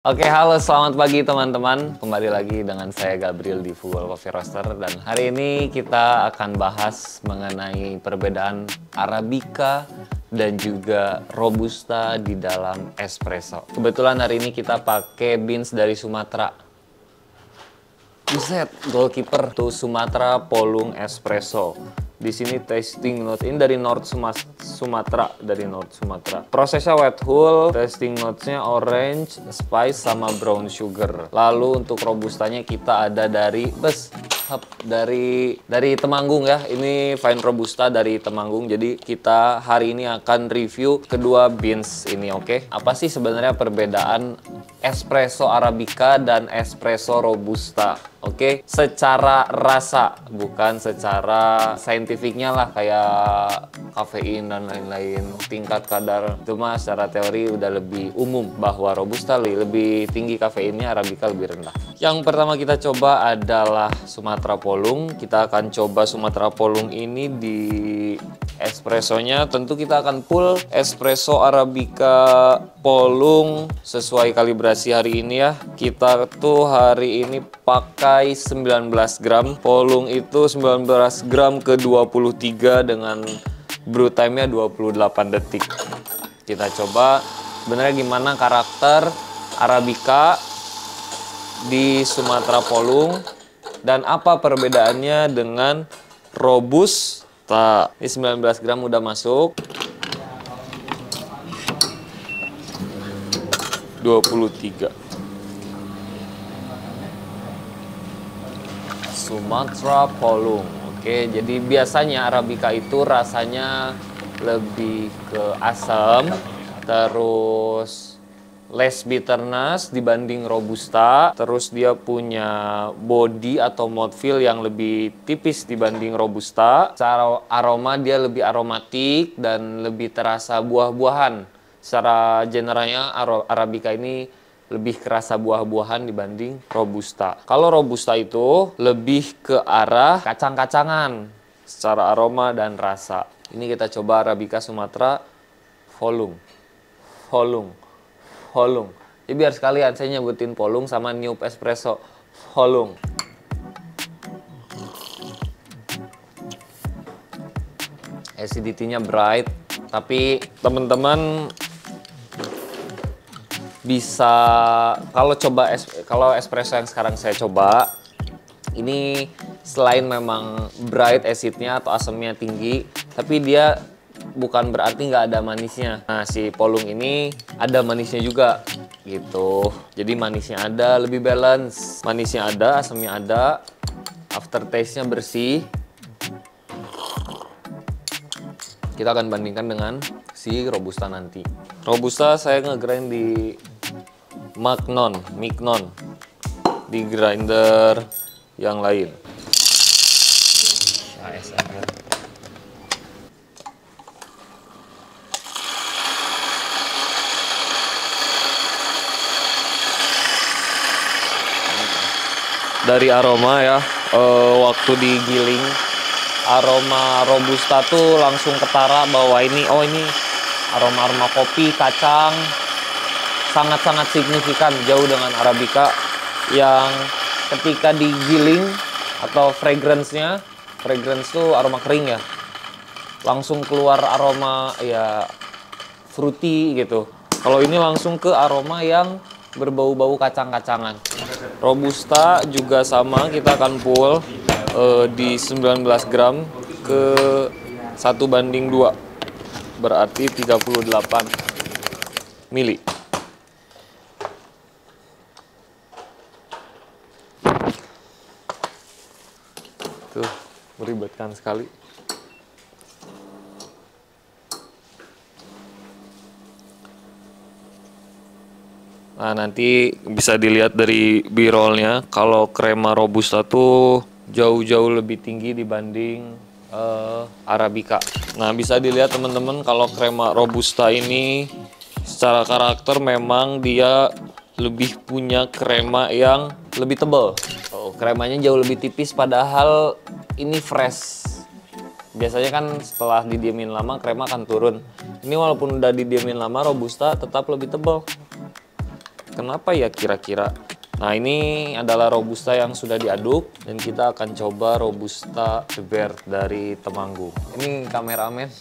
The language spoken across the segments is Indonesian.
Oke, halo, selamat pagi teman-teman. Kembali lagi dengan saya Gabriel di Full Coffee Roaster. Dan hari ini kita akan bahas mengenai perbedaan Arabica dan juga Robusta di dalam espresso. Kebetulan hari ini kita pakai beans dari Sumatera. Buset, goalkeeper tuh Sumatera Polung Espresso. Di sini tasting note ini dari Sumatera, Prosesnya wet hull, tasting notes-nya orange, spice sama brown sugar. Lalu untuk robustanya kita ada dari Temanggung ya. Ini fine robusta dari Temanggung. Jadi kita hari ini akan review kedua beans ini, oke? Apa sih sebenarnya perbedaan espresso arabica dan espresso robusta? Oke, secara rasa, bukan secara saintifiknya lah, kayak kafein dan lain-lain, tingkat kadar. Itu mah secara teori udah lebih umum bahwa robusta lebih tinggi kafeinnya, arabica lebih rendah. Yang pertama kita coba adalah Sumatera Polung. Kita akan coba Sumatera Polung ini di espressonya. Tentu kita akan pull espresso arabica Polung sesuai kalibrasi hari ini ya. Kita tuh hari ini pakai 19 gram. Polung itu 19 gram ke 23 dengan brew time-nya 28 detik. Kita coba sebenarnya gimana karakter arabica di Sumatera Polung dan apa perbedaannya dengan robusta. Ini 19 gram udah masuk. 23. Sumatera Polung. Oke, jadi biasanya arabica itu rasanya lebih ke asam, terus less bitterness dibanding robusta, terus dia punya body atau mouthfeel yang lebih tipis dibanding robusta. Secara aroma dia lebih aromatik dan lebih terasa buah-buahan. Secara generalnya arabica ini lebih kerasa buah-buahan dibanding robusta. Kalau robusta itu lebih ke arah kacang-kacangan secara aroma dan rasa. Ini kita coba arabica Sumatera Polung. Jadi biar sekalian saya nyebutin Polung sama New Espresso. Polung. Acidity-nya bright, tapi teman-teman bisa kalau espresso yang sekarang saya coba ini selain memang bright acidnya atau asamnya tinggi, tapi dia bukan berarti nggak ada manisnya. Nah, si Polung ini ada manisnya juga gitu. Jadi manisnya ada, lebih balance. Manisnya ada, asamnya ada, aftertaste-nya bersih. Kita akan bandingkan dengan si robusta nanti. Robusta saya ngegrind di Mignon, di grinder yang lain. ASMR. Dari aroma ya, waktu digiling, aroma robusta tuh langsung ketara bahwa ini aroma kopi, kacang, sangat-sangat signifikan, jauh dengan arabica yang ketika digiling atau fragrance tuh aroma kering ya, langsung keluar aroma ya fruity gitu. Kalau ini langsung ke aroma yang berbau-bau kacang-kacangan. Robusta juga sama, kita akan pull di 19 gram ke 1:2, berarti 38 mili. Tuh, meribetkan sekali. Nah, nanti bisa dilihat dari B-rollnya, kalau krema robusta tuh jauh-jauh lebih tinggi dibanding arabica. Nah, bisa dilihat teman-teman kalau krema robusta ini secara karakter memang dia lebih punya krema yang lebih tebal. Kremanya jauh lebih tipis padahal ini fresh. Biasanya kan setelah didiemin lama krema akan turun. Ini walaupun udah didiemin lama, robusta tetap lebih tebal. Kenapa ya kira-kira? Nah, ini adalah Robusta yang sudah diaduk dan kita akan coba Robusta The Bear dari Temanggung. Ini kameramen,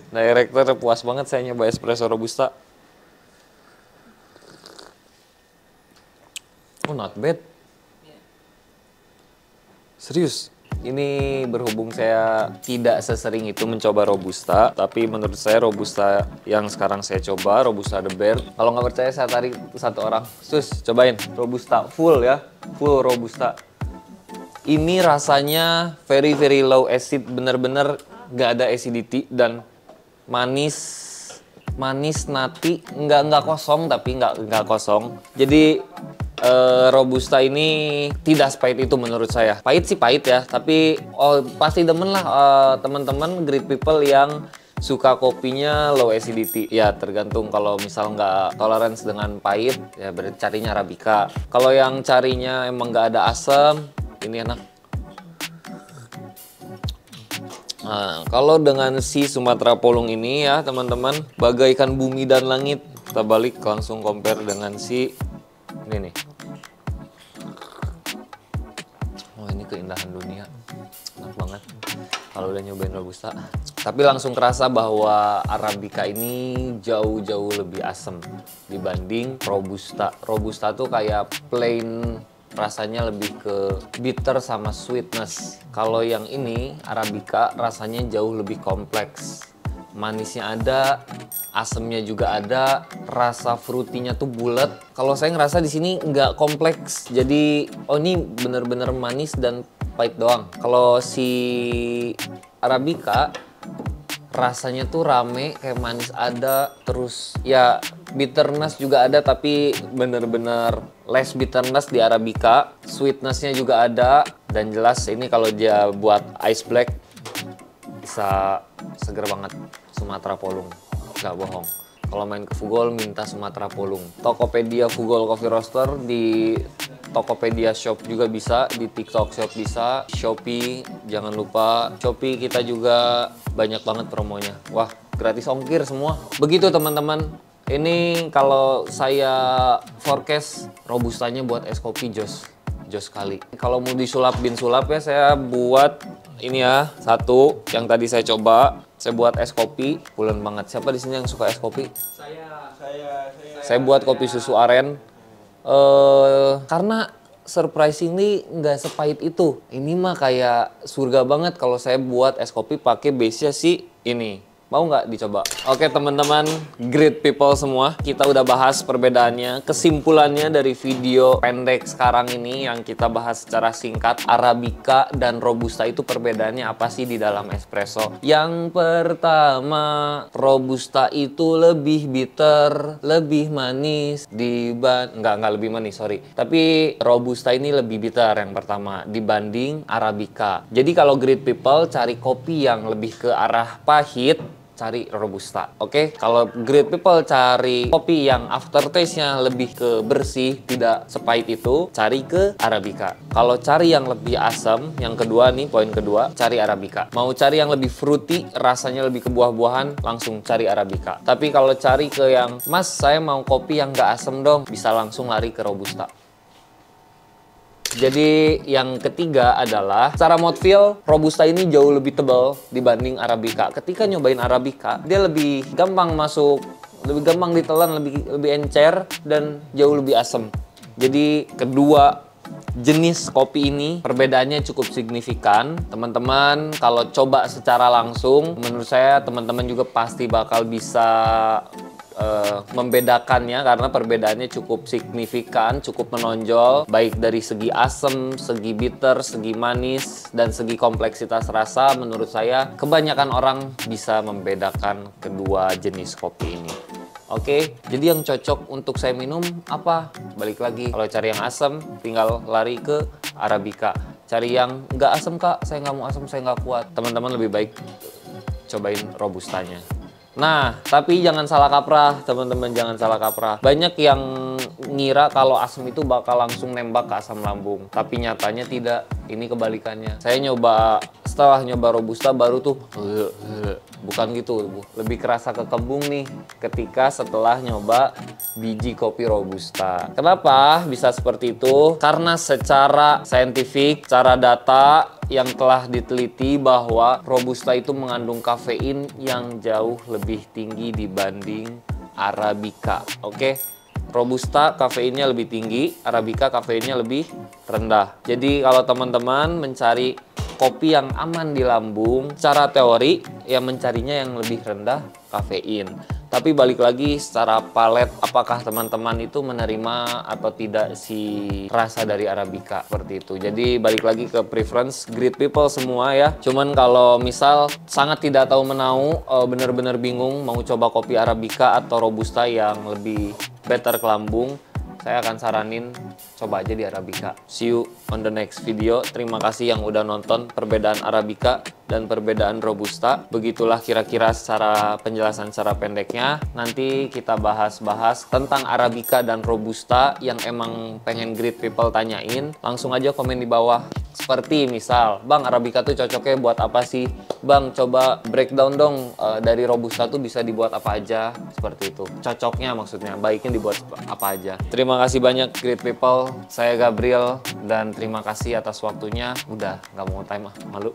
director, puas banget saya nyoba espresso Robusta. Oh, not bad. Serius. Ini berhubung saya tidak sesering itu mencoba Robusta, tapi menurut saya Robusta yang sekarang saya coba, Robusta The Bear. Kalau nggak percaya saya tarik satu orang. Sus, cobain Robusta full ya, full Robusta. Ini rasanya very low acid, bener-bener nggak ada acidity dan manis nati, nggak kosong tapi nggak kosong. Jadi Robusta ini tidak sepahit itu menurut saya. Pahit sih pahit ya, tapi pasti demen lah teman-teman great people yang suka kopinya low acidity. Ya tergantung, kalau misal nggak tolerance dengan pahit ya berarti carinya Arabica. Kalau yang carinya emang nggak ada asam, ini enak. Nah, kalau dengan si Sumatera Polong ini ya teman-teman, bagaikan bumi dan langit. Kita balik langsung compare dengan si ini nih. Oh, ini keindahan dunia. Enak banget kalau udah nyobain Robusta. Tapi langsung kerasa bahwa Arabica ini jauh lebih asam dibanding Robusta. Robusta tuh kayak plain, rasanya lebih ke bitter sama sweetness. Kalau yang ini Arabica rasanya jauh lebih kompleks. Manisnya ada, asamnya juga ada, rasa fruitynya tuh bulat. Kalau saya ngerasa di sini nggak kompleks, jadi ini bener-bener manis dan pahit doang. Kalau si Arabica rasanya tuh rame, kayak manis ada, terus ya bitterness juga ada, tapi bener-bener less bitterness di Arabica. Sweetnessnya juga ada, dan jelas ini kalau dia buat ice black bisa seger banget. Sumatera Polong, nggak bohong. Kalau main ke Fugol minta Sumatera Polong. Tokopedia Fugol Coffee Roaster, di Tokopedia Shop juga bisa, di TikTok Shop bisa, Shopee jangan lupa. Shopee kita juga banyak banget promonya. Wah, gratis ongkir semua. Begitu teman-teman. Ini kalau saya forecast Robustanya buat es kopi jos kali. Kalau mau disulap bin sulap ya, saya buat ini ya, satu yang tadi saya coba. Saya buat es kopi, pulen banget. Siapa di sini yang suka es kopi? Saya buat kopi susu aren. Karena surprisingly nggak sepahit itu. Ini mah kayak surga banget kalau saya buat es kopi pakai base-nya si ini. Mau nggak dicoba? Oke teman-teman, great people semua, kita udah bahas perbedaannya. Kesimpulannya dari video pendek sekarang ini yang kita bahas secara singkat, Arabica dan Robusta itu perbedaannya apa sih di dalam espresso? Yang pertama, Robusta itu lebih bitter, lebih manis nggak lebih manis, sorry. Tapi Robusta ini lebih bitter yang pertama dibanding Arabica. Jadi kalau great people cari kopi yang lebih ke arah pahit, cari Robusta. Oke, kalau great people cari kopi yang aftertaste-nya lebih ke bersih, tidak sepahit itu, cari ke Arabica. Kalau cari yang lebih asam, yang kedua nih, poin kedua, cari Arabica. Mau cari yang lebih fruity, rasanya lebih ke buah-buahan, langsung cari Arabica. Tapi kalau cari ke yang, Mas, saya mau kopi yang nggak asam dong, bisa langsung lari ke Robusta. Jadi yang ketiga adalah secara mouthfeel, Robusta ini jauh lebih tebal dibanding Arabica. Ketika nyobain Arabica, dia lebih gampang masuk, lebih gampang ditelan, lebih encer dan jauh lebih asam. Jadi kedua jenis kopi ini perbedaannya cukup signifikan. Teman-teman kalau coba secara langsung, menurut saya teman-teman juga pasti bakal bisa membedakannya karena perbedaannya cukup signifikan, cukup menonjol, baik dari segi asam, segi bitter, segi manis, dan segi kompleksitas rasa. Menurut saya kebanyakan orang bisa membedakan kedua jenis kopi ini. Oke, jadi yang cocok untuk saya minum apa? Balik lagi, kalau cari yang asam tinggal lari ke Arabica. Cari yang nggak asam, Kak, saya nggak mau asam, saya nggak kuat, teman-teman lebih baik cobain Robustanya. Nah, tapi jangan salah kaprah, teman-teman, jangan salah kaprah. Banyak yang ngira kalau asam itu bakal langsung nembak ke asam lambung, tapi nyatanya tidak. Ini kebalikannya. Saya setelah nyoba Robusta baru tuh Bukan gitu, Bu. Lebih kerasa ke kembung nih ketika setelah nyoba biji kopi Robusta. Kenapa bisa seperti itu? Karena secara saintifik, secara data yang telah diteliti bahwa Robusta itu mengandung kafein yang jauh lebih tinggi dibanding Arabica. Oke? Robusta kafeinnya lebih tinggi, Arabica kafeinnya lebih rendah. Jadi kalau teman-teman mencari kopi yang aman di lambung, secara teori yang mencarinya yang lebih rendah kafein. Tapi balik lagi secara palet, apakah teman-teman itu menerima atau tidak si rasa dari Arabica seperti itu. Jadi balik lagi ke preference great people semua ya. Cuman kalau misal sangat tidak tahu menau, bener-bener bingung mau coba kopi Arabica atau Robusta yang lebih better ke lambung, saya akan saranin coba aja di Arabica. See you on the next video. Terima kasih yang udah nonton perbedaan Arabica dan perbedaan Robusta. Begitulah kira-kira secara penjelasan secara pendeknya. Nanti kita bahas-bahas tentang Arabica dan Robusta yang emang pengen great people tanyain. Langsung aja komen di bawah. Seperti misal, Bang, Arabica tuh cocoknya buat apa sih? Bang, coba breakdown dong, dari Robusta tuh bisa dibuat apa aja? Seperti itu. Cocoknya maksudnya, baiknya dibuat apa aja. Terima kasih banyak great people. Saya Gabriel dan terima kasih atas waktunya. Udah, nggak mau time ah, malu.